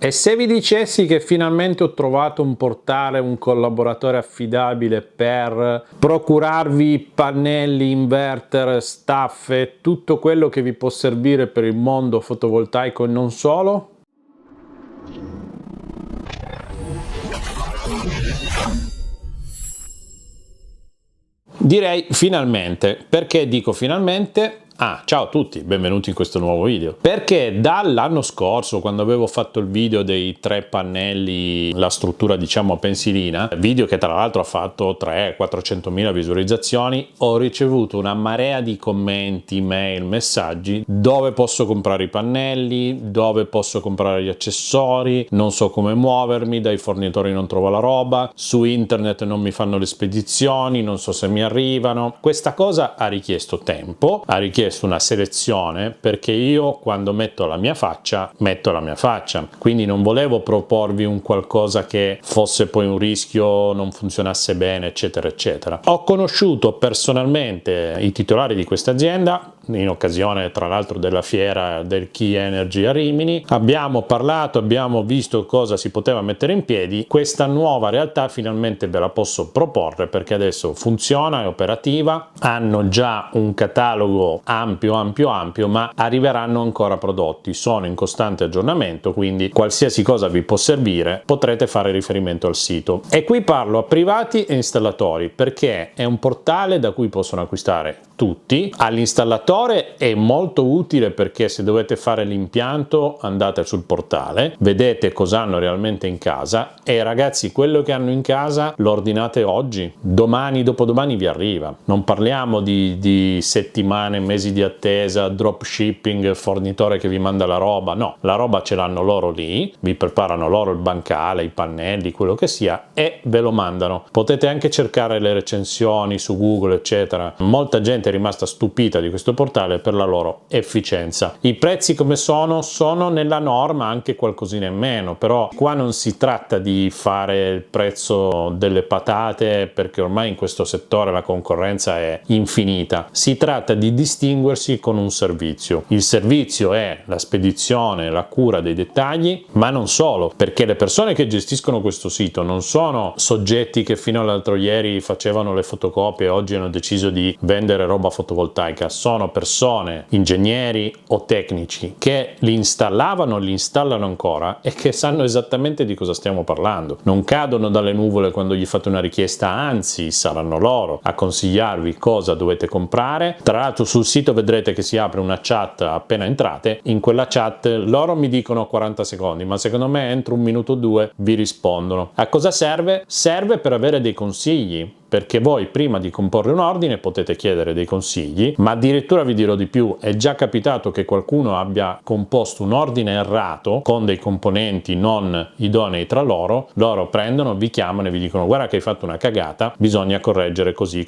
E se vi dicessi che finalmente ho trovato un portale, un collaboratore affidabile per procurarvi pannelli, inverter, staffe, tutto quello che vi può servire per il mondo fotovoltaico e non solo? Direi finalmente. Perché dico finalmente? Ciao a tutti, benvenuti in questo nuovo video. Perché dall'anno scorso, quando avevo fatto il video dei 3 pannelli, la struttura diciamo a pensilina, video che tra l'altro ha fatto 300-400 mila visualizzazioni, ho ricevuto una marea di commenti, mail, messaggi, dove posso comprare i pannelli, dove posso comprare gli accessori, non so come muovermi, dai fornitori non trovo la roba, su internet non mi fanno le spedizioni, non so se mi arrivano. Questa cosa ha richiesto tempo, ha richiesto una selezione, perché io quando metto la mia faccia, quindi non volevo proporvi un qualcosa che fosse poi un rischio, non funzionasse bene, eccetera eccetera. Ho conosciuto personalmente i titolari di questa azienda in occasione tra l'altro della fiera del Key Energy a Rimini, abbiamo parlato, abbiamo visto cosa si poteva mettere in piedi. Questa nuova realtà finalmente ve la posso proporre, perché adesso funziona, è operativa, hanno già un catalogo ampio, ma arriveranno ancora prodotti, sono in costante aggiornamento, quindi qualsiasi cosa vi può servire potrete fare riferimento al sito. E qui parlo a privati e installatori, perché è un portale da cui possono acquistare tutti. All'installatore è molto utile, perché se dovete fare l'impianto andate sul portale, vedete cosa hanno realmente in casa e ragazzi, quello che hanno in casa lo ordinate oggi, domani, dopodomani vi arriva. Non parliamo di settimane, mesi di attesa, dropshipping, fornitore che vi manda la roba, no, la roba ce l'hanno loro lì, vi preparano loro il bancale, i pannelli, quello che sia, e ve lo mandano. Potete anche cercare le recensioni su Google eccetera. Molta gente è rimasta stupita di questo portale per la loro efficienza. I prezzi come sono nella norma, anche qualcosina in meno, però qua non si tratta di fare il prezzo delle patate, perché ormai in questo settore la concorrenza è infinita. Si tratta di distinguersi con un servizio. Il servizio è la spedizione, la cura dei dettagli, ma non solo, perché le persone che gestiscono questo sito non sono soggetti che fino all'altro ieri facevano le fotocopie e oggi hanno deciso di vendere roba fotovoltaica. Sono persone, ingegneri o tecnici, che li installavano, li installano ancora e che sanno esattamente di cosa stiamo parlando. Non cadono dalle nuvole quando gli fate una richiesta, anzi saranno loro a consigliarvi cosa dovete comprare. Tra l'altro sul sito vedrete che si apre una chat appena entrate. In quella chat loro mi dicono 40 secondi, ma secondo me entro 1 minuto o 2 vi rispondono. A cosa serve? Serve per avere dei consigli, perché voi prima di comporre un ordine potete chiedere dei consigli, ma addirittura vi dirò di più, è già capitato che qualcuno abbia composto un ordine errato con dei componenti non idonei tra loro prendono, vi chiamano e vi dicono guarda che hai fatto una cagata, bisogna correggere così.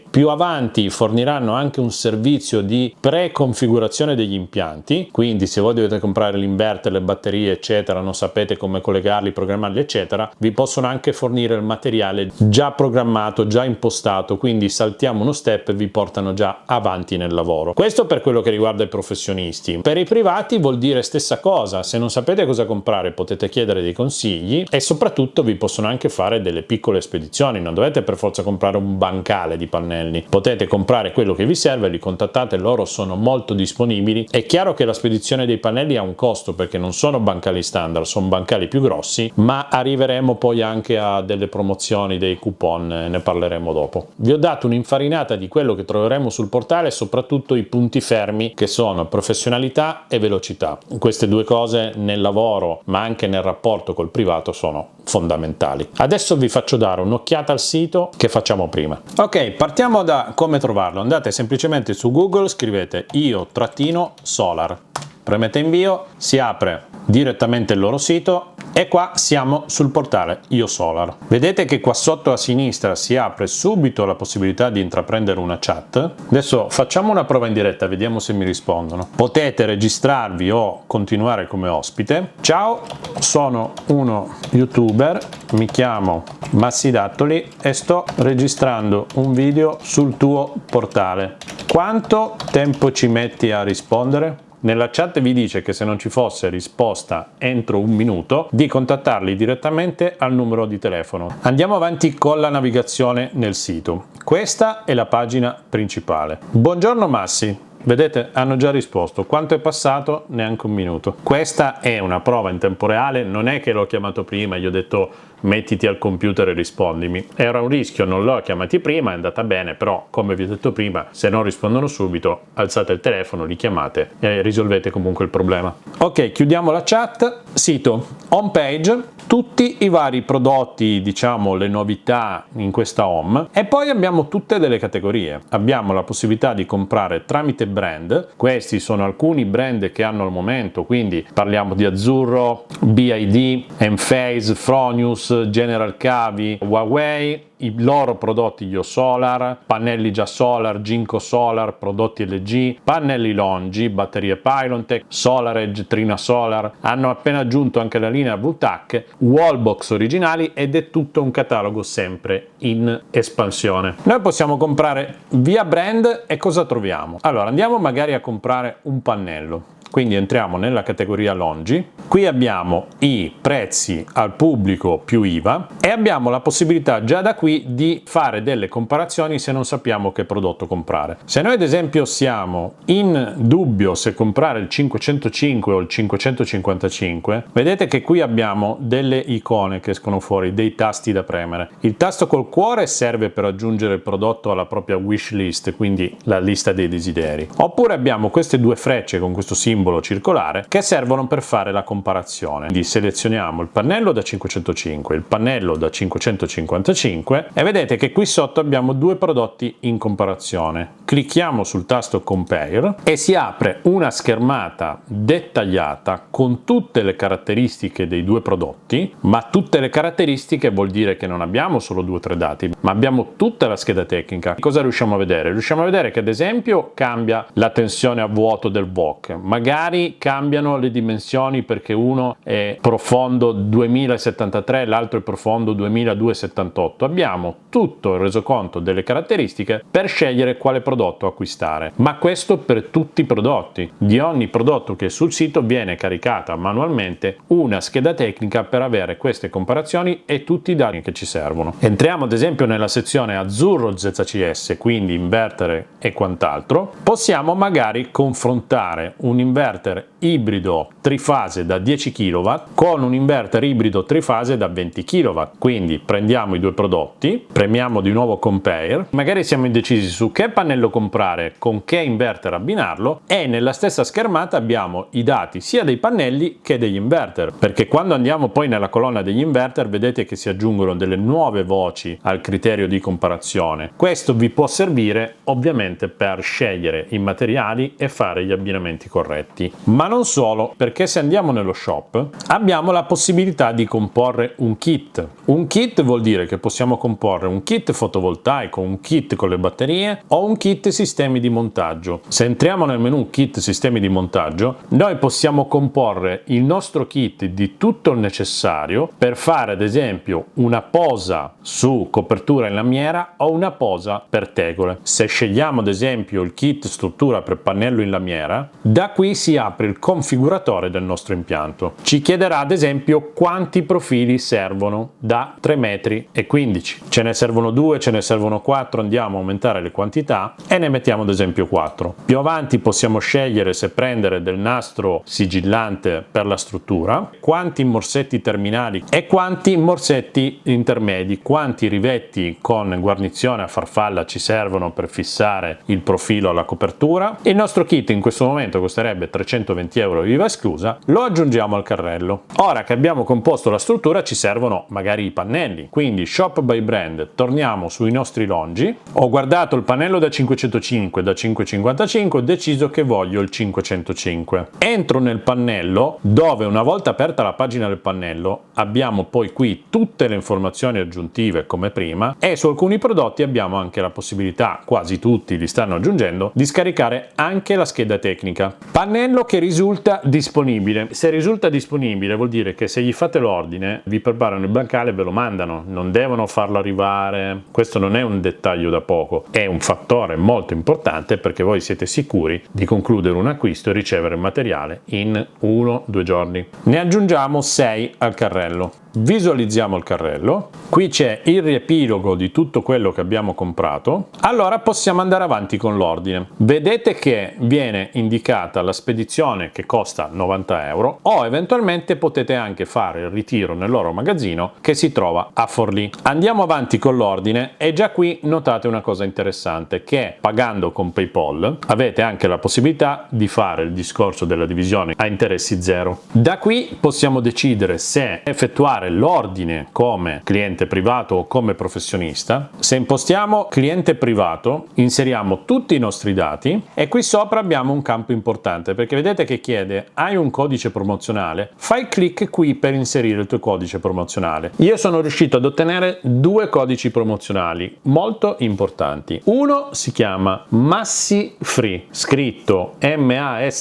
Più avanti forniranno anche un servizio di preconfigurazione degli impianti, quindi se voi dovete comprare l'inverter, le batterie eccetera, non sapete come collegarli, programmarli eccetera, vi possono anche fornire il materiale già programmato, già impostato, quindi saltiamo uno step e vi portano già avanti nel lavoro. Questo per quello che riguarda i professionisti. Per i privati vuol dire stessa cosa, se non sapete cosa comprare potete chiedere dei consigli e soprattutto vi possono anche fare delle piccole spedizioni, non dovete per forza comprare un bancale di pannelli, potete comprare quello che vi serve, li contattate, loro sono molto disponibili. È chiaro che la spedizione dei pannelli ha un costo, perché non sono bancali standard, sono bancali più grossi, ma arriveremo poi anche a delle promozioni, dei coupon, ne parleremo dopo. Vi ho dato un'infarinata di quello che troveremo sul portale e soprattutto i punti fermi, che sono professionalità e velocità. Queste due cose nel lavoro ma anche nel rapporto col privato sono fondamentali. Adesso vi faccio dare un'occhiata al sito. Che facciamo prima? Ok, partiamo da come trovarlo. Andate semplicemente su Google, scrivete io-solar, premete invio, si apre direttamente il loro sito e qua siamo sul portale Io Solar. Vedete che qua sotto a sinistra si apre subito la possibilità di intraprendere una chat. Adesso facciamo una prova in diretta, vediamo se mi rispondono. Potete registrarvi o continuare come ospite. Ciao, sono uno youtuber, mi chiamo Massi Dattoli e sto registrando un video sul tuo portale. Quanto tempo ci metti a rispondere? Nella chat vi dice che se non ci fosse risposta entro un minuto di contattarli direttamente al numero di telefono. Andiamo avanti con la navigazione nel sito. Questa è la pagina principale. Buongiorno Massi. Vedete, hanno già risposto. Quanto è passato? Neanche un minuto. Questa è una prova in tempo reale, non è che l'ho chiamato prima e gli ho detto mettiti al computer e rispondimi. Era un rischio, non l'ho chiamati prima, è andata bene, però come vi ho detto prima, se non rispondono subito, alzate il telefono, li chiamate e risolvete comunque il problema. Ok, chiudiamo la chat. Sito, home page, tutti i vari prodotti, diciamo le novità in questa home, e poi abbiamo tutte delle categorie. Abbiamo la possibilità di comprare tramite brand. Questi sono alcuni brand che hanno al momento, quindi parliamo di Azzurro, BID, Enphase, Fronius, General Cavi, Huawei, i loro prodotti IoSolar, pannelli già Solar, Ginko Solar, prodotti LG, pannelli Longi, batterie Pylontech, SolarEdge, Trina Solar, hanno appena aggiunto anche la linea VTAC, wallbox originali, ed è tutto un catalogo sempre in espansione. Noi possiamo comprare via brand e cosa troviamo? Allora andiamo magari a comprare un pannello. Quindi entriamo nella categoria Longi, qui abbiamo i prezzi al pubblico più IVA e abbiamo la possibilità già da qui di fare delle comparazioni se non sappiamo che prodotto comprare. Se noi ad esempio siamo in dubbio se comprare il 505 o il 555, vedete che qui abbiamo delle icone che escono fuori, dei tasti da premere. Il tasto col cuore serve per aggiungere il prodotto alla propria wish list, quindi la lista dei desideri. Oppure abbiamo queste due frecce con questo simbolo circolare che servono per fare la comparazione. Quindi selezioniamo il pannello da 505, il pannello da 555 e vedete che qui sotto abbiamo due prodotti in comparazione. Clicchiamo sul tasto Compare e si apre una schermata dettagliata con tutte le caratteristiche dei due prodotti, ma tutte le caratteristiche vuol dire che non abbiamo solo 2 o 3 dati, ma abbiamo tutta la scheda tecnica. Cosa riusciamo a vedere? Riusciamo a vedere che ad esempio cambia la tensione a vuoto del wok, magari cambiano le dimensioni perché uno è profondo 2073 e l'altro è profondo 2278. Abbiamo tutto il resoconto delle caratteristiche per scegliere quale prodotto acquistare, ma questo per tutti i prodotti. Di ogni prodotto che è sul sito viene caricata manualmente una scheda tecnica per avere queste comparazioni e tutti i dati che ci servono. Entriamo ad esempio nella sezione Azzurro ZCS, quindi inverter e quant'altro. Possiamo magari confrontare un inverter ibrido trifase da 10 kW con un inverter ibrido trifase da 20 kW. Quindi prendiamo i due prodotti, premiamo di nuovo Compare, magari siamo indecisi su che pannello comprare, con che inverter abbinarlo, e nella stessa schermata abbiamo i dati sia dei pannelli che degli inverter, perché quando andiamo poi nella colonna degli inverter vedete che si aggiungono delle nuove voci al criterio di comparazione. Questo vi può servire ovviamente per scegliere i materiali e fare gli abbinamenti corretti, ma non solo, perché se andiamo nello shop abbiamo la possibilità di comporre un kit. Un kit vuol dire che possiamo comporre un kit fotovoltaico, un kit con le batterie o un kit sistemi di montaggio. Se entriamo nel menu kit sistemi di montaggio, noi possiamo comporre il nostro kit di tutto il necessario per fare ad esempio una posa su copertura in lamiera o una posa per tegole. Se scegliamo ad esempio il kit struttura per pannello in lamiera, da qui si apre il configuratore del nostro impianto. Ci chiederà ad esempio quanti profili servono da 3,15 metri. Ce ne servono 2, ce ne servono 4, andiamo a aumentare le quantità e ne mettiamo ad esempio 4. Più avanti possiamo scegliere se prendere del nastro sigillante per la struttura, quanti morsetti terminali e quanti morsetti intermedi, quanti rivetti con guarnizione a farfalla ci servono per fissare il profilo alla copertura. Il nostro kit in questo momento costerebbe 320 euro IVA esclusa, lo aggiungiamo al carrello. Ora che abbiamo composto la struttura ci servono magari i pannelli, quindi Shop by Brand, torniamo sui nostri Longi, ho guardato il pannello da 505, da 555, ho deciso che voglio il 505. Entro nel pannello dove una volta aperta la pagina del pannello abbiamo poi qui tutte le informazioni aggiuntive come prima e su alcuni prodotti abbiamo anche la possibilità, quasi tutti li stanno aggiungendo, di scaricare anche la scheda tecnica. Pannello che risulta risulta disponibile. Se risulta disponibile vuol dire che se gli fate l'ordine vi preparano il bancale e ve lo mandano, non devono farlo arrivare. Questo non è un dettaglio da poco, è un fattore molto importante perché voi siete sicuri di concludere un acquisto e ricevere il materiale in 1-2 giorni. Ne aggiungiamo 6 al carrello. Visualizziamo il carrello, qui c'è il riepilogo di tutto quello che abbiamo comprato, allora possiamo andare avanti con l'ordine. Vedete che viene indicata la spedizione che costa 90 euro o eventualmente potete anche fare il ritiro nel loro magazzino che si trova a Forlì. Andiamo avanti con l'ordine e già qui notate una cosa interessante, che pagando con PayPal avete anche la possibilità di fare il discorso della divisione a interessi zero. Da qui possiamo decidere se effettuare l'ordine come cliente privato o come professionista. Se impostiamo cliente privato inseriamo tutti i nostri dati e qui sopra abbiamo un campo importante perché vedete che chiede: hai un codice promozionale? Fai clic qui per inserire il tuo codice promozionale. Io sono riuscito ad ottenere 2 codici promozionali molto importanti. Uno si chiama Massi Free, scritto MASSYFREE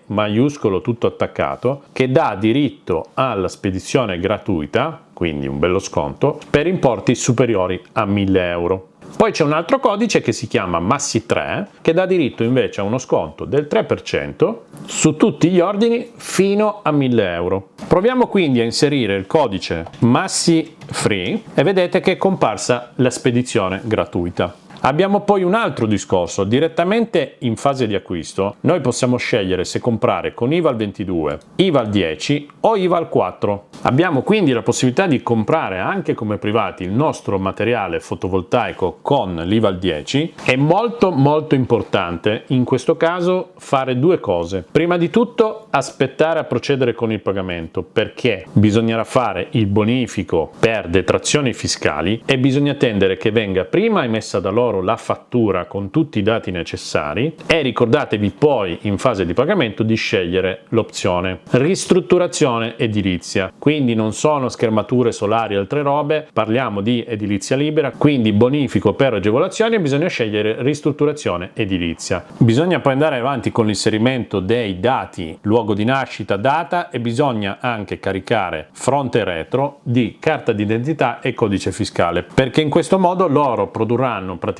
maiuscolo tutto attaccato, che dà diritto alla spedizione gratuita, quindi un bello sconto, per importi superiori a 1000 euro. Poi c'è un altro codice che si chiama Massi 3 che dà diritto invece a uno sconto del 3% su tutti gli ordini fino a 1000 euro. Proviamo quindi a inserire il codice Massi Free e vedete che è comparsa la spedizione gratuita. Abbiamo poi un altro discorso, direttamente in fase di acquisto noi possiamo scegliere se comprare con IVA al 22, IVA al 10 o IVA al 4. Abbiamo quindi la possibilità di comprare anche come privati il nostro materiale fotovoltaico con l'IVA al 10. È molto importante in questo caso fare 2 cose. Prima di tutto aspettare a procedere con il pagamento perché bisognerà fare il bonifico per detrazioni fiscali e bisogna attendere che venga prima emessa da loro la fattura con tutti i dati necessari e ricordatevi poi in fase di pagamento di scegliere l'opzione ristrutturazione edilizia, quindi non sono schermature solari e altre robe, parliamo di edilizia libera, quindi bonifico per agevolazioni e bisogna scegliere ristrutturazione edilizia. Bisogna poi andare avanti con l'inserimento dei dati luogo di nascita, data e bisogna anche caricare fronte e retro di carta d'identità e codice fiscale perché in questo modo loro produrranno praticamente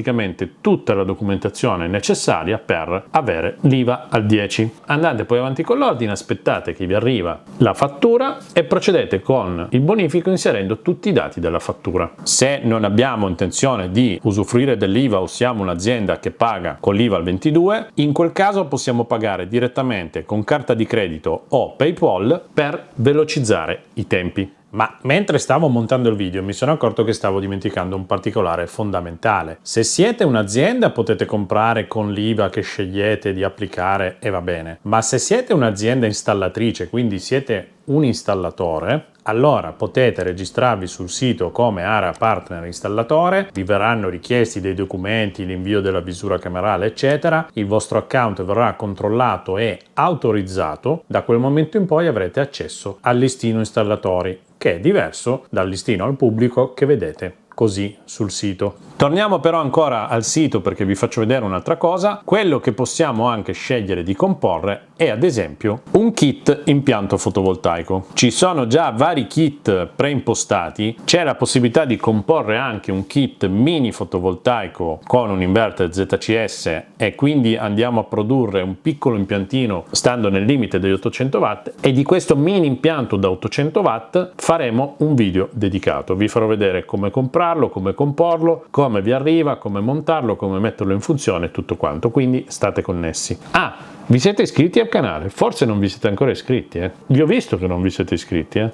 tutta la documentazione necessaria per avere l'IVA al 10. Andate poi avanti con l'ordine, aspettate che vi arriva la fattura e procedete con il bonifico inserendo tutti i dati della fattura. Se non abbiamo intenzione di usufruire dell'IVA o siamo un'azienda che paga con l'IVA al 22, in quel caso possiamo pagare direttamente con carta di credito o PayPal per velocizzare i tempi. Ma mentre stavo montando il video mi sono accorto che stavo dimenticando un particolare fondamentale. Se siete un'azienda potete comprare con l'IVA che scegliete di applicare e va bene, ma se siete un'azienda installatrice, quindi siete un installatore, allora potete registrarvi sul sito come Area Partner Installatore, vi verranno richiesti dei documenti, l'invio della visura camerale eccetera, il vostro account verrà controllato e autorizzato, da quel momento in poi avrete accesso al listino installatori che è diverso dal listino al pubblico che vedete così sul sito. Torniamo però ancora al sito perché vi faccio vedere un'altra cosa. Quello che possiamo anche scegliere di comporre è ad esempio un kit impianto fotovoltaico. Ci sono già vari kit preimpostati, c'è la possibilità di comporre anche un kit mini fotovoltaico con un inverter ZCS e quindi andiamo a produrre un piccolo impiantino stando nel limite degli 800 watt e di questo mini impianto da 800 watt faremo un video dedicato. Vi farò vedere come comprarlo, come comporlo, come vi arriva, come montarlo, come metterlo in funzione e tutto quanto, quindi state connessi. Vi siete iscritti al canale? Forse non vi siete ancora iscritti, Vi ho visto che non vi siete iscritti,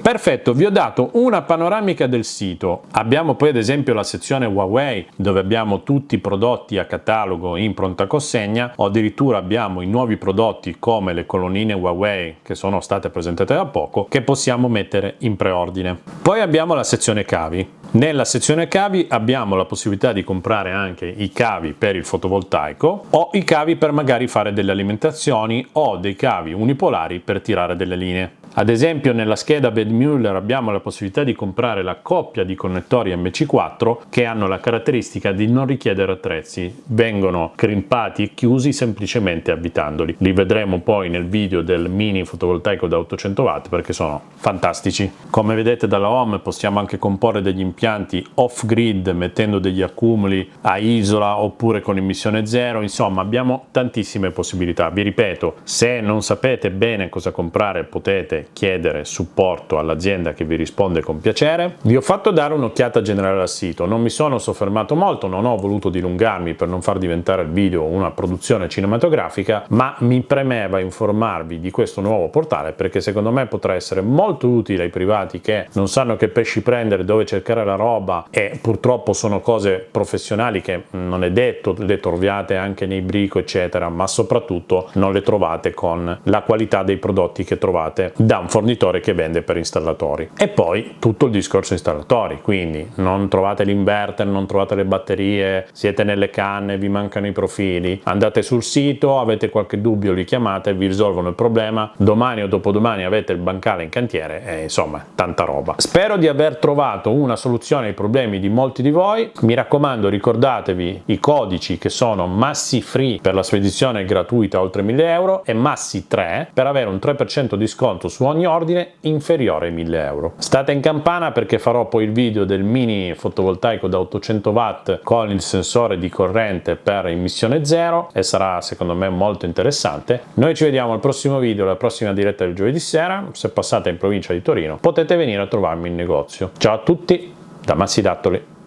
Perfetto, vi ho dato una panoramica del sito. Abbiamo poi ad esempio la sezione Huawei dove abbiamo tutti i prodotti a catalogo in pronta consegna o addirittura abbiamo i nuovi prodotti come le colonnine Huawei che sono state presentate da poco che possiamo mettere in preordine. Poi abbiamo la sezione cavi. Nella sezione cavi abbiamo la possibilità di comprare anche i cavi per il fotovoltaico o i cavi per magari fare delle alimentazioni o dei cavi unipolari per tirare delle linee. Ad esempio nella scheda Wedmüller abbiamo la possibilità di comprare la coppia di connettori MC4 che hanno la caratteristica di non richiedere attrezzi, vengono crimpati e chiusi semplicemente avvitandoli. Li vedremo poi nel video del mini fotovoltaico da 800 watt perché sono fantastici. Come vedete dalla home possiamo anche comporre degli impianti off grid mettendo degli accumuli a isola oppure con emissione zero, insomma abbiamo tantissime possibilità. Vi ripeto, se non sapete bene cosa comprare potete chiedere supporto all'azienda che vi risponde con piacere. Vi ho fatto dare un'occhiata generale al sito, non mi sono soffermato molto, non ho voluto dilungarmi per non far diventare il video una produzione cinematografica, ma mi premeva informarvi di questo nuovo portale perché secondo me potrà essere molto utile ai privati che non sanno che pesci prendere, dove cercare la roba e purtroppo sono cose professionali che non è detto le troviate anche nei brico eccetera, ma soprattutto non le trovate con la qualità dei prodotti che trovate da un fornitore che vende per installatori. E poi tutto il discorso installatori, quindi non trovate l'inverter, non trovate le batterie, siete nelle canne, vi mancano i profili, andate sul sito, avete qualche dubbio, li chiamate, vi risolvono il problema, domani o dopodomani avete il bancale in cantiere e insomma tanta roba. Spero di aver trovato una soluzione ai problemi di molti di voi. Mi raccomando, ricordatevi i codici che sono Massi Free per la spedizione gratuita oltre 1000 euro e Massi 3 per avere un 3% di sconto su ogni ordine inferiore ai 1000 euro. State in campana perché farò poi il video del mini fotovoltaico da 800 watt con il sensore di corrente per emissione zero e sarà secondo me molto interessante. Noi ci vediamo al prossimo video, la prossima diretta del giovedì sera. Se passate in provincia di Torino potete venire a trovarmi in negozio. Ciao a tutti da Massi Dattoli.